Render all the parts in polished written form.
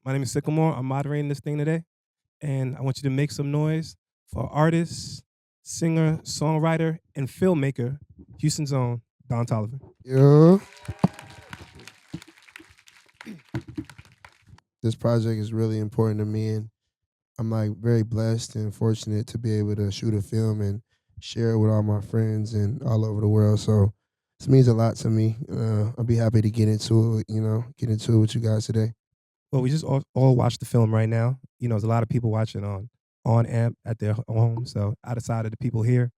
My name is Sickamore. I'm moderating this thing today, and I want you to make some noise for artist, singer, songwriter, and filmmaker, Houston's own Don Toliver. Yeah, this project is really important to me, and I'm like very blessed and fortunate to be able to shoot a film and share it with all my friends and all over the world. So this means a lot to me. I'll be happy to get into it. Get into it with you guys today. Well, we just all watched the film right now. There's a lot of people watching on amp at their home. So outside of the people here,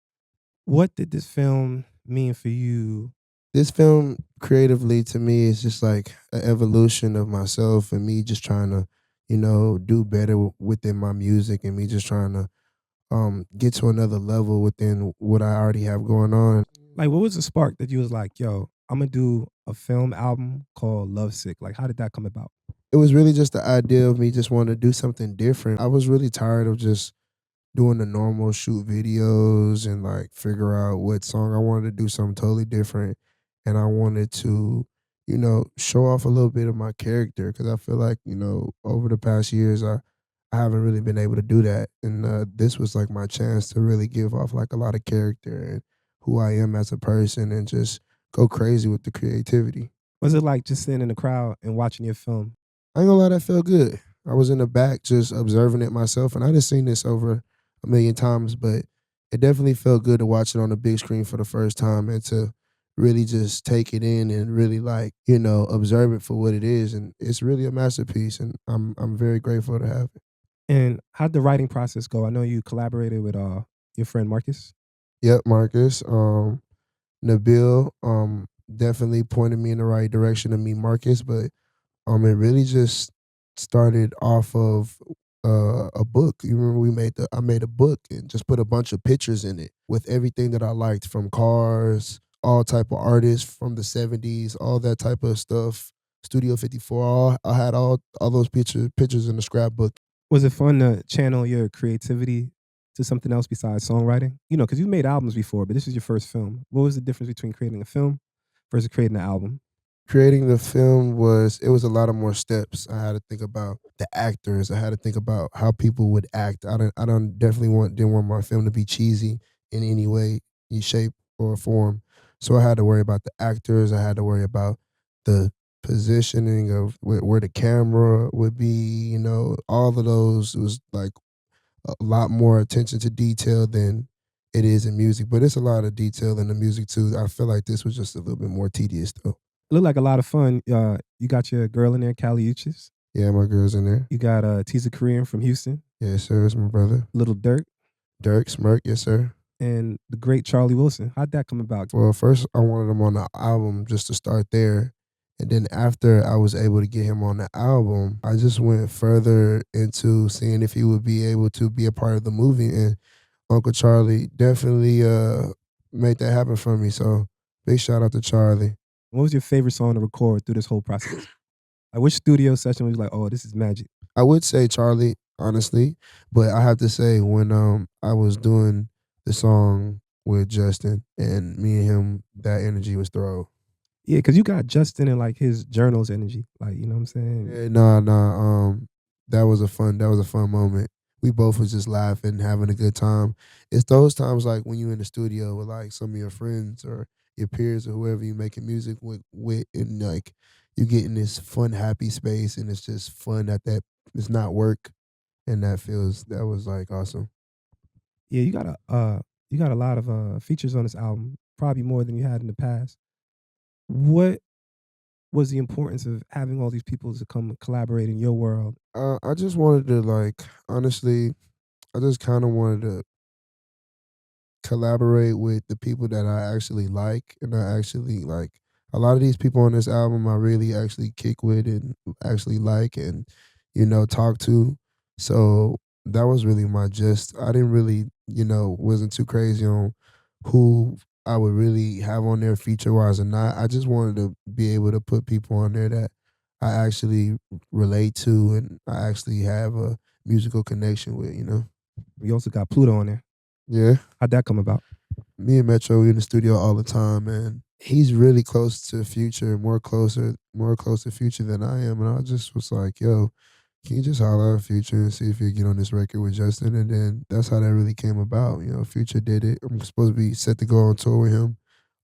what did this film mean for you? This film creatively to me is just like an evolution of myself and me just trying to, do better within my music and me just trying to get to another level within what I already have going on. Like, what was the spark that you was like, yo, I'm gonna do a film album called Lovesick? Like, how did that come about? It was really just the idea of me just wanting to do something different. I was really tired of just doing the normal shoot videos and like figure out what song I wanted to do something totally different. And I wanted to, show off a little bit of my character because I feel like, over the past years, I haven't really been able to do that. And this was like my chance to really give off like a lot of character and who I am as a person and just go crazy with the creativity. Was it like just sitting in the crowd and watching your film? I ain't gonna lie, that felt good. I was in the back just observing it myself, and I done seen this over a million times, but it definitely felt good to watch it on the big screen for the first time and to really just take it in and really like, observe it for what it is. And it's really a masterpiece, and I'm very grateful to have it. And how'd the writing process go? I know you collaborated with your friend Marcus. Yep, Marcus. Nabil definitely pointed me in the right direction to meet Marcus, but it really just started off of a book. You remember I made a book and just put a bunch of pictures in it with everything that I liked from cars, all type of artists from the 70s, all that type of stuff. Studio 54, I had all those pictures in the scrapbook. Was it fun to channel your creativity to something else besides songwriting? Because you've made albums before, but this is your first film. What was the difference between creating a film versus creating an album? Creating the film was a lot of more steps. I had to think about the actors. I had to think about how people would act. I don't definitely didn't want my film to be cheesy in any way, any shape or form. So I had to worry about the actors. I had to worry about the positioning of where the camera would be. All of those was like a lot more attention to detail than it is in music. But it's a lot of detail in the music too. I feel like this was just a little bit more tedious though. It looked like a lot of fun. You got your girl in there, Callie Uchis. Yeah, my girl's in there. You got Teaser Korean from Houston, Yes, sir. It's my brother. Little Dirk, Dirk Smirk, yes, sir. and the great Charlie Wilson. How'd that come about? Well, first I wanted him on the album just to start there. And then after I was able to get him on the album, I just went further into seeing if he would be able to be a part of the movie. And Uncle Charlie definitely made that happen for me. So big shout out to Charlie. What was your favorite song to record through this whole process? Like, which studio session was you like, oh, this is magic? I would say Charlie, honestly, but I have to say when I was doing the song with Justin and me and him, that energy was throw. Yeah, because you got Justin and like his journals energy. Like, you know what I'm saying? Yeah, nah. That was a fun moment. We both was just laughing, having a good time. It's those times like when you in the studio with like some of your friends or your peers or whoever you making music with and like you get in this fun, happy space and it's just fun that it's not work and that was like awesome. Yeah, you got a lot of features on this album, probably more than you had in the past. What was the importance of having all these people to come collaborate in your world? I just wanted to like honestly, I just kind of wanted to collaborate with the people that I actually like, and I actually like a lot of these people on this album. I really actually kick with and actually like, and talk to. So that was really my gist. I didn't really, wasn't too crazy on who I would really have on there feature wise or not. I just wanted to be able to put people on there that I actually relate to and I actually have a musical connection with. We also got Pluto on there. Yeah. How'd that come about? Me and Metro, we in the studio all the time, and he's really close to Future, more close to Future than I am. And I just was like, yo, Can you just holler at Future and see if you get on this record with Justin? And then that's how that really came about. You know, Future did it. I'm supposed to be set to go on tour with him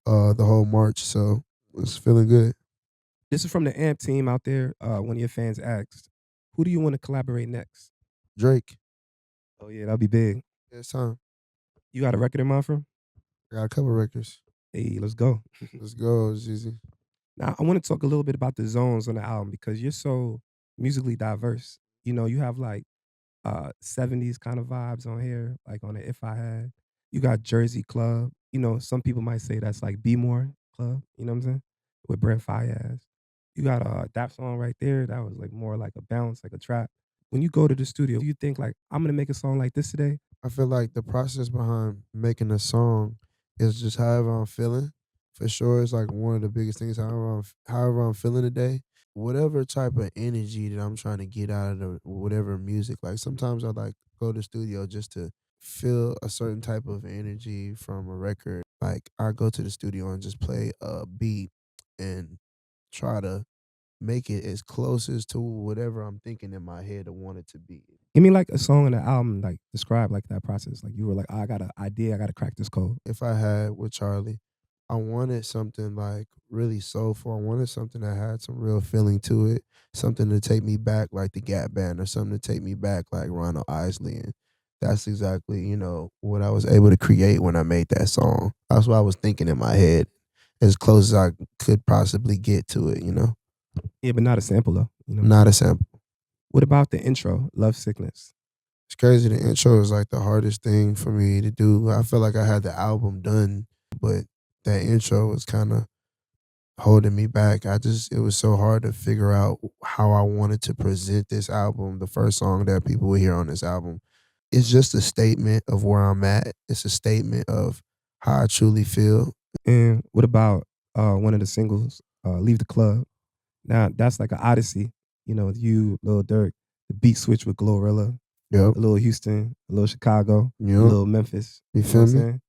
the whole March. So it's feeling good. This is from the AMP team out there. One of your fans asked, "Who do you want to collaborate next?" Drake, Oh yeah, that'll be big. it's time. You got a record in mind for him? I got a couple records. Hey, let's go. Let's go, Jeezy. Now, I want to talk a little bit about the zones on the album because you're so musically diverse. You know, you have like 70s kind of vibes on here, like on the If I Had. You got Jersey Club. You know, some people might say that's like Be More Club, you know what I'm saying? With Brent Fayez. You got that song right there. That was like more like a bounce, like a trap. When you go to the studio, do you think like I'm gonna make a song like this today? I feel like the process behind making a song is just however I'm feeling. For sure, it's like one of the biggest things. However I'm feeling today, whatever type of energy that I'm trying to get out of the whatever music. Like sometimes I like go to the studio just to feel a certain type of energy from a record. Like I go to the studio and just play a beat and try to make it as close as to whatever I'm thinking in my head I want it to be. Give me like a song on the album, like describe like that process. Like you were like, "Oh, I got an idea, I gotta crack this code." If I had with Charlie, I wanted something like really soulful. I wanted something that had some real feeling to it, something to take me back like the Gap Band or something to take me back like Ronald Isley. And that's exactly, what I was able to create when I made that song. That's what I was thinking in my head, as close as I could possibly get to it. Yeah, but not a sample though. You know what I'm Not a saying? sample. What about the intro, Love Sickness? It's crazy. The intro is like the hardest thing for me to do. I feel like I had the album done, but that intro was kind of holding me back. It was so hard to figure out how I wanted to present this album. The first song that people will hear on this album. It's just a statement of where I'm at. It's a statement of how I truly feel. And what about one of the singles, Leave the Club? Now that's like an odyssey, you know, with you, Lil Durk, the beat switch with Glorilla, Yep. a little Houston, a little Chicago, a Yep. little Memphis. You You know what feel I'm me? saying?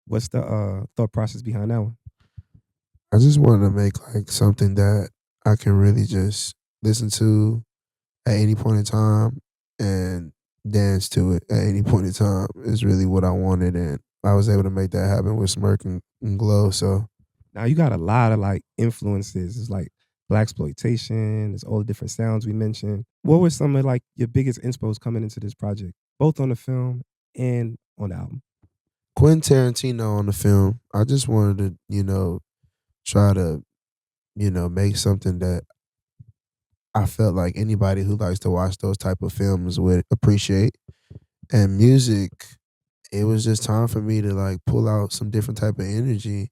What's the thought process behind that one? I just wanted to make like something that I can really just listen to at any point in time and dance to it at any point in time is really what I wanted. And I was able to make that happen with Smirk and Glow. So Now you got a lot of like influences. It's like black exploitation. It's all the different sounds we mentioned. What were some of like your biggest inspos coming into this project, both on the film and on the album? Quentin Tarantino on the film, I just wanted to, try to, make something that I felt like anybody who likes to watch those type of films would appreciate. And music, it was just time for me to like pull out some different type of energy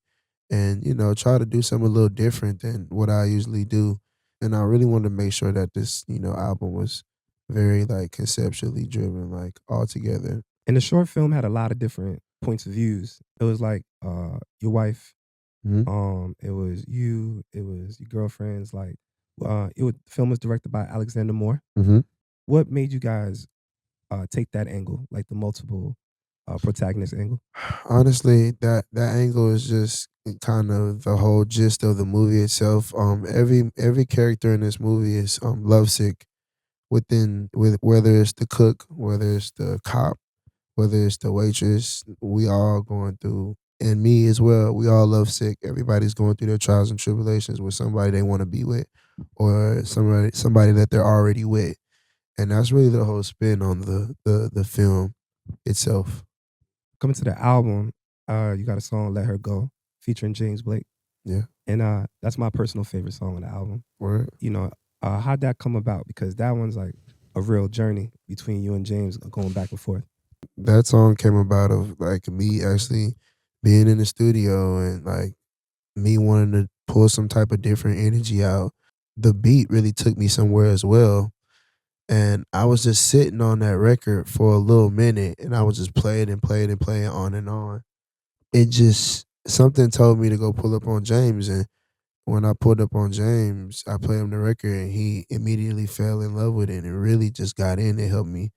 and try to do something a little different than what I usually do. And I really wanted to make sure that this album was very like conceptually driven, like all together. And the short film had a lot of different points of views. It was like your wife, Hmm. it was you, it was your girlfriends. Like, the film was directed by Alexander Moore. Hmm. What made you guys take that angle, like the multiple protagonist angle? Honestly, that angle is just kind of the whole gist of the movie itself. Every character in this movie is lovesick with whether it's the cook, whether it's the cop, whether it's the waitress, we all going through, and me as well. We all love sick. Everybody's going through their trials and tribulations with somebody they want to be with, or somebody that they're already with, and that's really the whole spin on the film itself. Coming to the album, you got a song "Let Her Go" featuring James Blake, Yeah, and that's my personal favorite song on the album. word. You know, how'd that come about? Because that one's like a real journey between you and James going back and forth. That song came about of like me actually being in the studio and like me wanting to pull some type of different energy out. The beat really took me somewhere as well. And I was just sitting on that record for a little minute and I was just playing and playing and playing on and on. It just something told me to go pull up on James, and when I pulled up on James, I played him the record and he immediately fell in love with it and really just got in and helped me,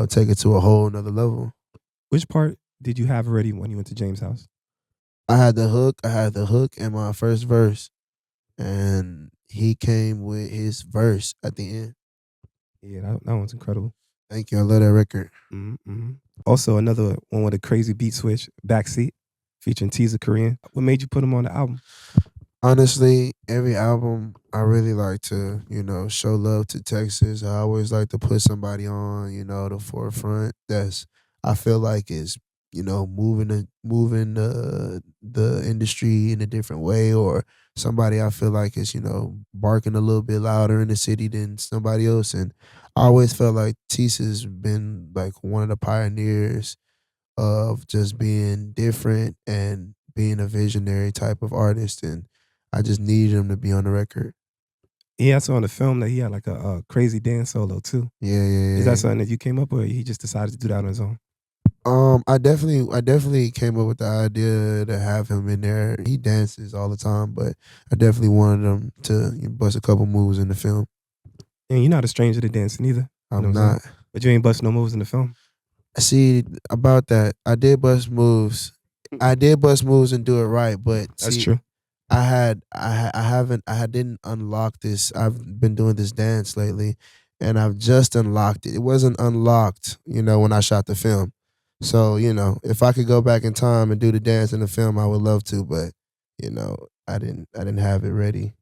take it to a whole nother level. Which part did you have already when you went to James' house? I had the hook in my first verse and he came with his verse at the end. Yeah, that one's incredible. Thank you. I love that record. Mhm, mhm. Also, another one with a crazy beat switch, Backseat, featuring Teaser Korean. What made you put him on the album? Honestly, every album I really like to, show love to Texas. I always like to put somebody on, the forefront that's I feel like is, moving the industry in a different way, or somebody I feel like is, barking a little bit louder in the city than somebody else. And I always felt like Tisa's been like one of the pioneers of just being different and being a visionary type of artist, and I just needed him to be on the record. He also on the film that he had like a crazy dance solo too. Yeah, Is yeah, that yeah. something that you came up with, or he just decided to do that on his own? I definitely came up with the idea to have him in there. He dances all the time, but I definitely wanted him to bust a couple moves in the film. And you're not a stranger to dancing either. You know I'm what I'm saying? not. But you ain't bust no moves in the film. See, about that, I did bust moves. I did bust moves and do it right, but That's see, true. I haven't I didn't unlock this. I've been doing this dance lately, and I've just unlocked it. It wasn't unlocked, when I shot the film. So, if I could go back in time and do the dance in the film, I would love to, but I didn't have it ready.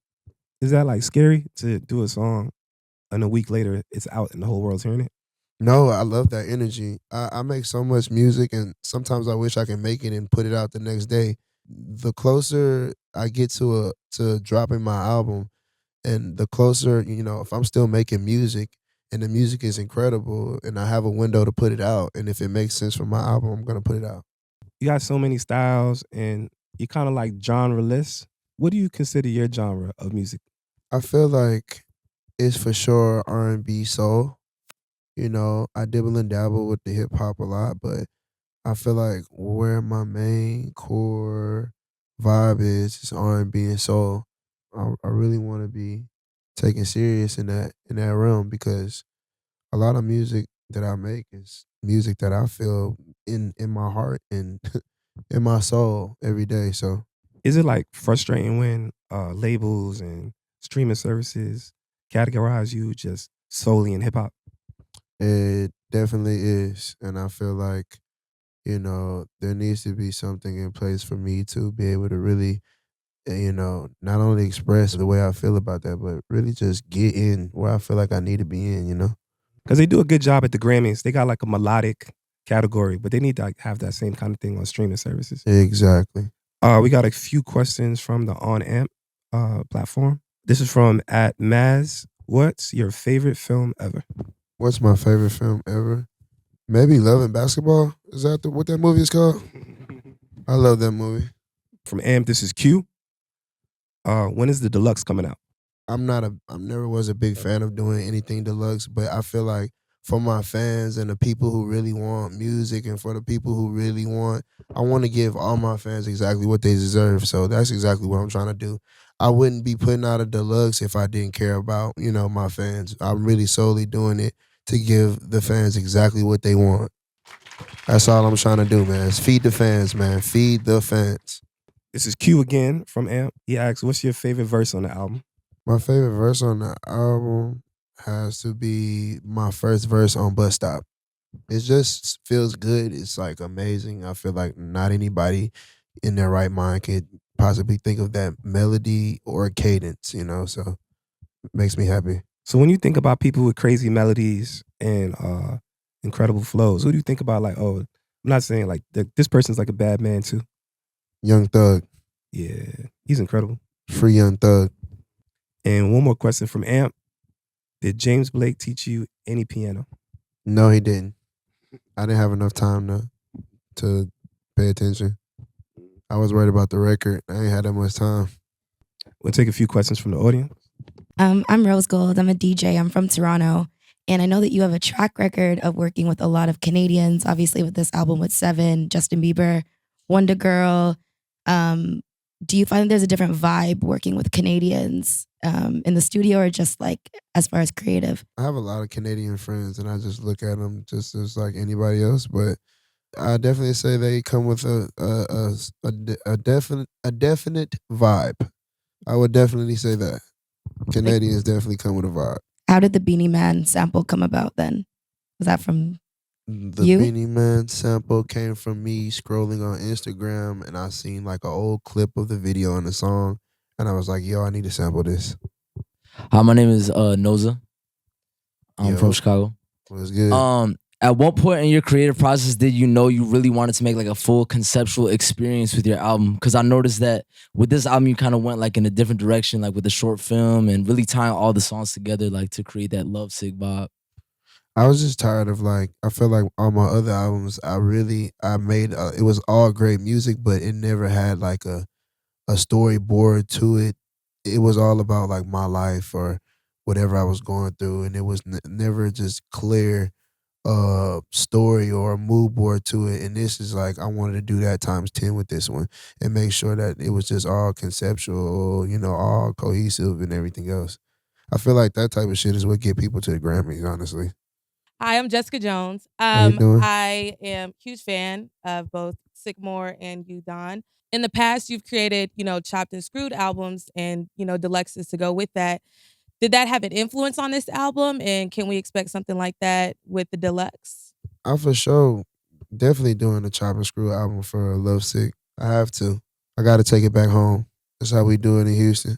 Is that like scary to do a song and a week later it's out and the whole world's hearing it? No, I love that energy. I make so much music, and sometimes I wish I could make it and put it out the next day. The closer I get to dropping my album, and the closer, if I'm still making music and the music is incredible and I have a window to put it out, and if it makes sense for my album, I'm gonna put it out. You got so many styles and you kind of like genreless. What do you consider your genre of music? I feel like it's for sure R&B soul. I dibble and dabble with the hip hop a lot, but I feel like where my main core vibe is R&B and B and soul. I really want to be taken serious in that realm, because a lot of music that I make is music that I feel in my heart and in my soul every day. So Is it like frustrating when labels and streaming services categorize you just solely in hip hop? it definitely is, and I feel like there needs to be something in place for me to be able to really not only express the way I feel about that, but really just get in where I feel like I need to be in. Because they do a good job at the Grammys. They got like a melodic category, but they need to like, have that same kind of thing on streaming services. Exactly. We got a few questions from the On Amp platform. This is from at Maz. What's your favorite film ever? What's my favorite film ever? Maybe Love and Basketball. Is that what that movie is called? I love that movie. From Amp, this is Q. When is the deluxe coming out? I never was a big fan of doing anything deluxe, but I feel like for my fans and the people who really want music, and for the people who really I want to give all my fans exactly what they deserve. So that's exactly what I'm trying to do. I wouldn't be putting out a deluxe if I didn't care about, my fans. I'm really solely doing it to give the fans exactly what they want. That's all I'm trying to do, man. Is feed the fans, man. Feed the fans. This is Q again from Amp. He asks, what's your favorite verse on the album? My favorite verse on the album has to be my first verse on Bus Stop. It just feels good. It's like amazing. I feel like not anybody in their right mind could possibly think of that melody or cadence. So it makes me happy. So when you think about people with crazy melodies and incredible flows, who do you think about? Like, oh, I'm not saying like this person's like a bad man too. Young Thug, Yeah, he's incredible. free Young Thug. And one more question from Amp. Did James Blake teach you any piano? No, he didn't. I didn't have enough time to pay attention. I was worried about the record. I ain't had that much time. We'll take a few questions from the audience. I'm Rose Gold. I'm a DJ. I'm from Toronto. And I know that you have a track record of working with a lot of Canadians, obviously with this album with Seven, Justin Bieber, Wonder Girl. Um, do you find there's a different vibe working with Canadians in the studio, or just like as far as creative? I have a lot of Canadian friends, and I just look at them just as like anybody else. But I definitely say they come with a definite vibe. I would definitely say that Like, Canadians definitely come with a vibe. How did the Beanie Man sample come about then? Was that from The you? Beanie Man sample came from me scrolling on Instagram, and I seen like an old clip of the video and the song, and I was like, "Yo, I need to sample this." Hi, my name is Noza. I'm from Yo, Chicago. was good. At what point in your creative process did you know you really wanted to make like a full conceptual experience with your album? Because I noticed that with this album, you kind of went like in a different direction, like with the short film and really tying all the songs together, like to create that Lovesick vibe. I was just tired of like I felt like on my other albums, I made it was all great music, but it never had like a storyboard to it. It was all about like my life or whatever I was going through, and it was never just clear story or a mood board to it. And this is like I wanted to do that times 10 with this one and make sure that it was just all conceptual, all cohesive and everything else. I feel like that type of shit is what get people to the Grammys, honestly. Hi, I'm Jessica Jones. How you doing? I am a huge fan of both Sickamore and you, Don. In the past, you've created, chopped and screwed albums and, deluxes to go with that. Did that have an influence on this album? And can we expect something like that with the deluxe? I for sure definitely doing a chop and screw album for Lovesick. I have to. I got to take it back home. That's how we do it in Houston.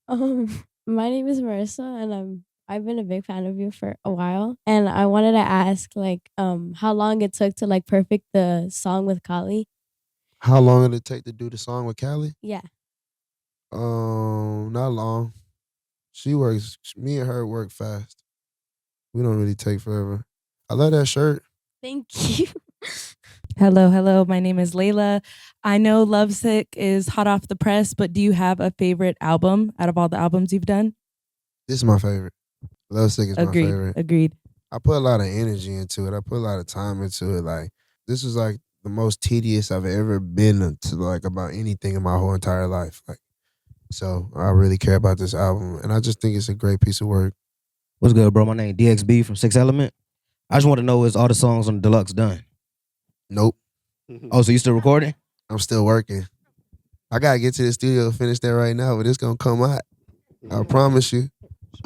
My name is Marissa, and I've been a big fan of you for a while. And I wanted to ask, like, how long it took to like perfect the song with Kali. How long did it take to do the song with Callie? Yeah. Not long. Me and her work fast. We don't really take forever. I love that shirt. Thank you. Hello. My name is Layla. I know Lovesick is hot off the press, but do you have a favorite album out of all the albums you've done? This is my favorite. Lovesick is my favorite. Agreed. I put a lot of energy into it. I put a lot of time into it. Like this was like the most tedious I've ever been to like about anything in my whole entire life. Like so I really care about this album and I just think it's a great piece of work. What's good, bro? My name DXB from Six Element. I just want to know, is all the songs on the deluxe done? Nope. Oh, so you still recording? I'm still working. I gotta get to the studio and finish that right now, but it's gonna come out. I promise you.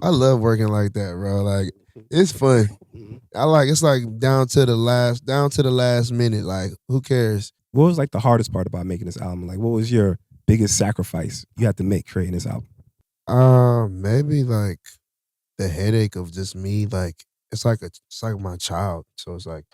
I love working like that, bro. Like it's fun. It's like down to the last minute. Like who cares? What was like the hardest part about making this album? Like what was your biggest sacrifice you had to make creating this album? Maybe like the headache of just me. Like it's like my child. So it's like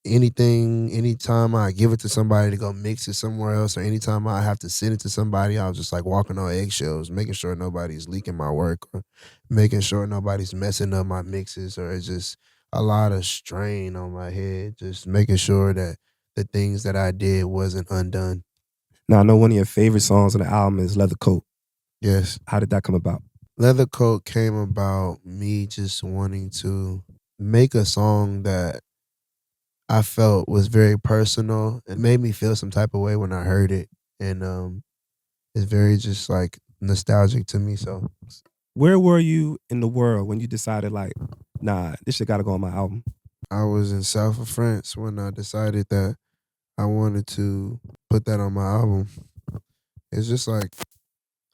anytime I give it to somebody to go mix it somewhere else, or anytime I have to send it to somebody, I was just like walking on eggshells, making sure nobody's leaking my work or making sure nobody's messing up my mixes, or it's just a lot of strain on my head, just making sure that the things that I did wasn't undone. Now I know one of your favorite songs on the album is Leather Coat. Yes. How did that come about? Leather Coat came about me just wanting to make a song that I felt was very personal. It made me feel some type of way when I heard it. And it's very just like nostalgic to me. So where were you in the world when you decided like, nah, this shit gotta go on my album? I was in south of France when I decided that I wanted to put that on my album. It's just like,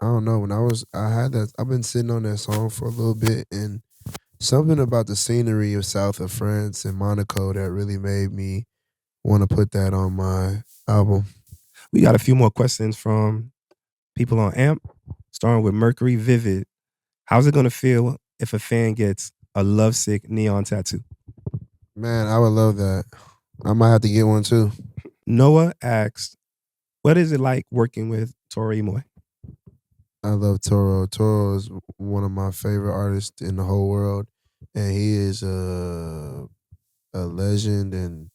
I don't know, I've been sitting on that song for a little bit, and something about the scenery of south of France and Monaco that really made me want to put that on my album. We got a few more questions from people on AMP, starting with Mercury Vivid. How's it gonna feel if a fan gets a Lovesick neon tattoo? Man, I would love that. I might have to get one too. Noah asks, what is it like working with Toro y Moi? I love Toro. Toro is one of my favorite artists in the whole world, and he is a legend and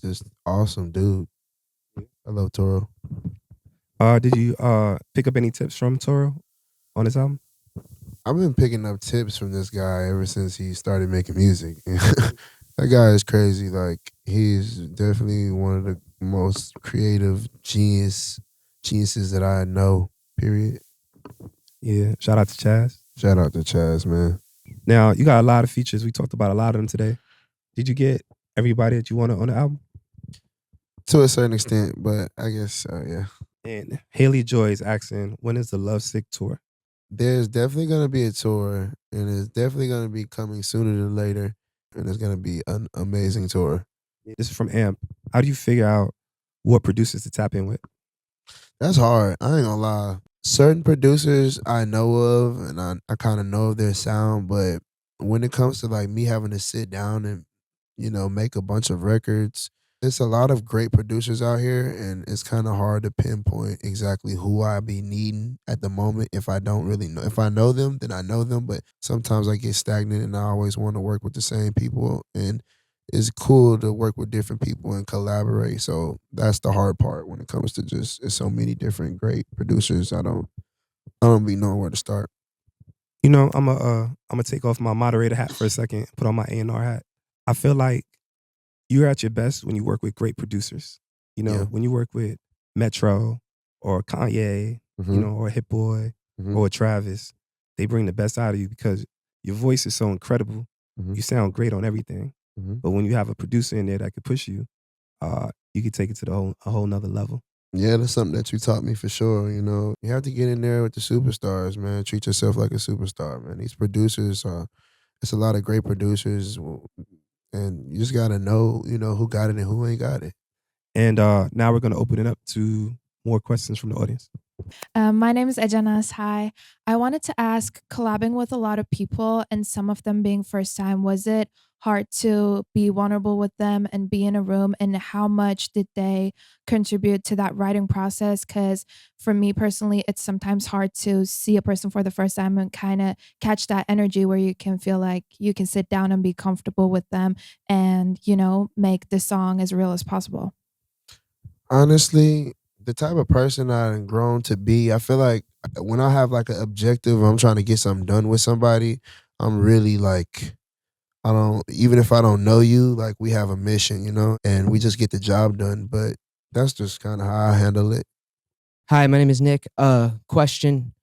just awesome dude. I love Toro. Did you pick up any tips from Toro on his album? I've been picking up tips from this guy ever since he started making music. That guy is crazy. Like he's definitely one of the most creative geniuses that I know, period. Yeah, shout out to Chaz. Shout out to Chaz, man. Now, you got a lot of features. We talked about a lot of them today. Did you get everybody that you wanted on the album? To a certain extent, but I guess, yeah. And Haley Joy is asking, when is the Lovesick tour? There's definitely gonna be a tour, and it's definitely gonna be coming sooner than later, and it's gonna be an amazing tour. This is from Amp. How do you figure out what producers to tap in with? That's hard. I ain't gonna lie. Certain producers I know of, and I kind of know of their sound, but when it comes to like me having to sit down and make a bunch of records, it's a lot of great producers out here, and it's kind of hard to pinpoint exactly who I be needing at the moment if I don't really know. If I know them, then I know them, but sometimes I get stagnant, and I always want to work with the same people, and it's cool to work with different people and collaborate. So that's the hard part when it comes to just it's so many different great producers. I don't be knowing where to start. You know, I'm gonna take off my moderator hat for a second and put on my A&R hat. I feel like you're at your best when you work with great producers. You know, Yeah. when you work with Metro or Kanye, Mhm. or Hit Boy Mhm. or Travis, they bring the best out of you because your voice is so incredible. Mhm. You sound great on everything. Mhm. But when you have a producer in there that could push you, you could take it to a whole nother level. Yeah, that's something that you taught me for sure. You have to get in there with the superstars, man. Treat yourself like a superstar, man. These producers, it's a lot of great producers, and you just gotta know, who got it and who ain't got it. And now we're gonna open it up to more questions from the audience. My name is Ejanas. Hi. I wanted to ask, collabing with a lot of people and some of them being first time, was it hard to be vulnerable with them and be in a room? And how much did they contribute to that writing process? Because for me personally, it's sometimes hard to see a person for the first time and kind of catch that energy where you can feel like you can sit down and be comfortable with them and, make the song as real as possible. Honestly, the type of person I've grown to be, I feel like when I have like an objective, I'm trying to get something done with somebody, I'm really like, I don't, even if I don't know you, like we have a mission, and we just get the job done. But that's just kind of how I handle it. Hi, my name is Nick. Question.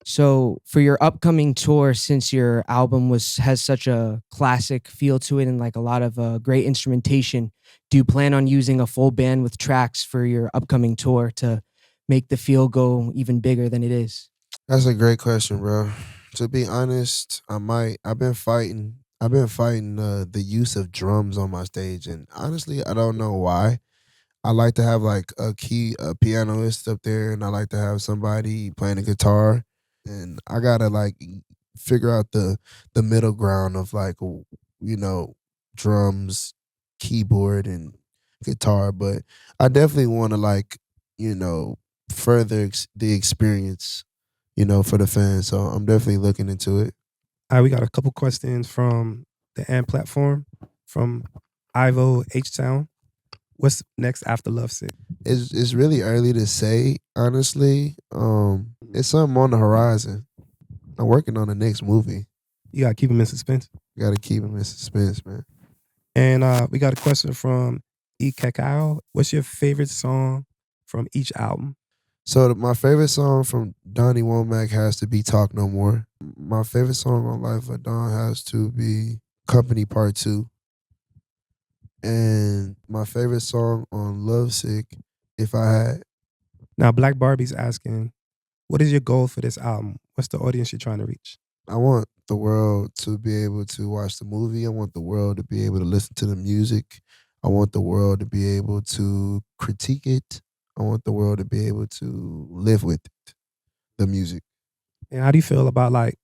So for your upcoming tour, since your album has such a classic feel to it and like a lot of great instrumentation, do you plan on using a full band with tracks for your upcoming tour to make the feel go even bigger than it is? That's a great question, bro. To be honest, I might. I've been fighting. The use of drums on my stage, and honestly, I don't know why. I like to have like a pianist up there, and I like to have somebody playing a guitar, and I gotta like figure out the middle ground of like drums, keyboard, and guitar. But I definitely want to like you know further the experience, for the fans. So I'm definitely looking into it. All right, we got a couple questions from the AMP platform from Ivo H Town. What's next after Lovesick? It's really early to say, honestly. It's something on the horizon. I'm working on the next movie. You gotta keep them in suspense. Got to keep them in suspense, man. And we got a question from E Kakao. What's your favorite song from each album? So my favorite song from Donnie Womack has to be "Talk No More." My favorite song on Life of Don has to be "Company Part 2." And my favorite song on Lovesick, if I had. Now, Black Barbie's asking, what is your goal for this album? What's the audience you're trying to reach? I want the world to be able to watch the movie. I want the world to be able to listen to the music. I want the world to be able to critique it. I want the world to be able to live with it, the music. And how do you feel about like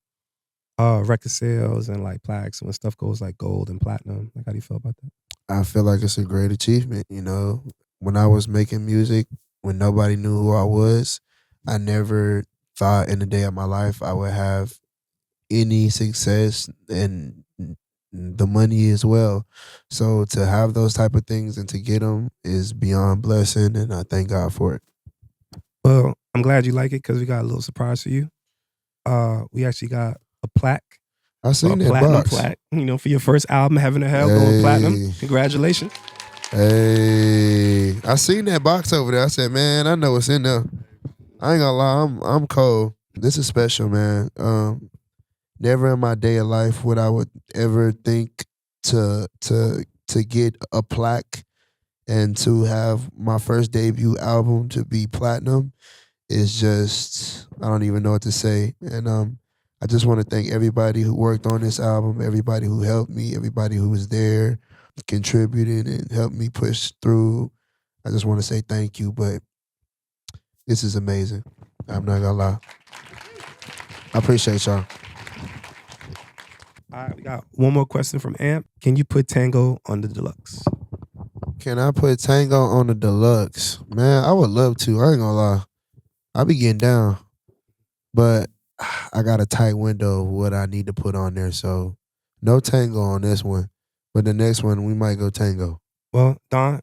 record sales and like plaques when stuff goes like gold and platinum? Like, how do you feel about that? I feel like it's a great achievement, When I was making music, when nobody knew who I was, I never thought in a day of my life I would have any success and the money as well. So to have those type of things and to get them is beyond blessing, and I thank God for it. Well, I'm glad you like it because we got a little surprise for you. We actually got a plaque, I a seen that platinum box. plaque, for your first album, Heaven or Hell, going platinum. Hey. Congratulations. Hey, I seen that box over there. I said, man, I know what's in there. I ain't gonna lie, I'm cold. This is special, man. Never in my day of life would I would ever think to get a plaque and to have my first debut album to be platinum. is just, I don't even know what to say. And I just want to thank everybody who worked on this album, everybody who helped me, everybody who was there, contributed and helped me push through. I just want to say thank you, but this is amazing. I'm not gonna lie. I appreciate y'all. All right, we got one more question from Amp. Can you put Tango on the deluxe? Can I put Tango on the deluxe? Man, I would love to. I ain't gonna lie. I be getting down. But I got a tight window of what I need to put on there. So no Tango on this one. But the next one, we might go Tango. Well, Don,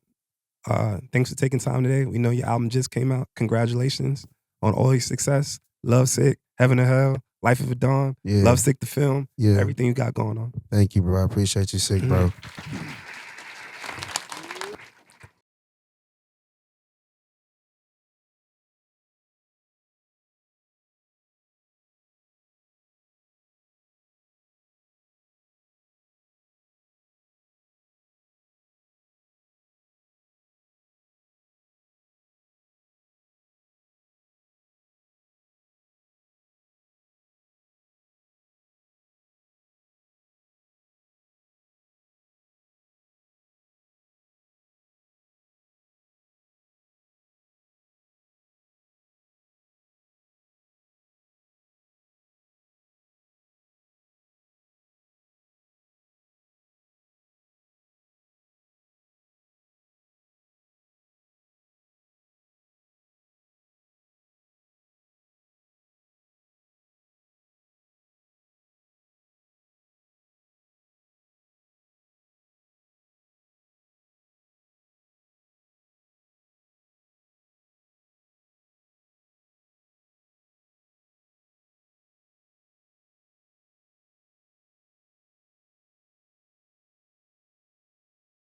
thanks for taking time today. We know your album just came out. Congratulations on all your success. Lovesick, Heaven or Hell, Life of a Dawn, Yeah. Lovesick the film, Yeah. everything you got going on. Thank you, bro. I appreciate you, Sick, bro.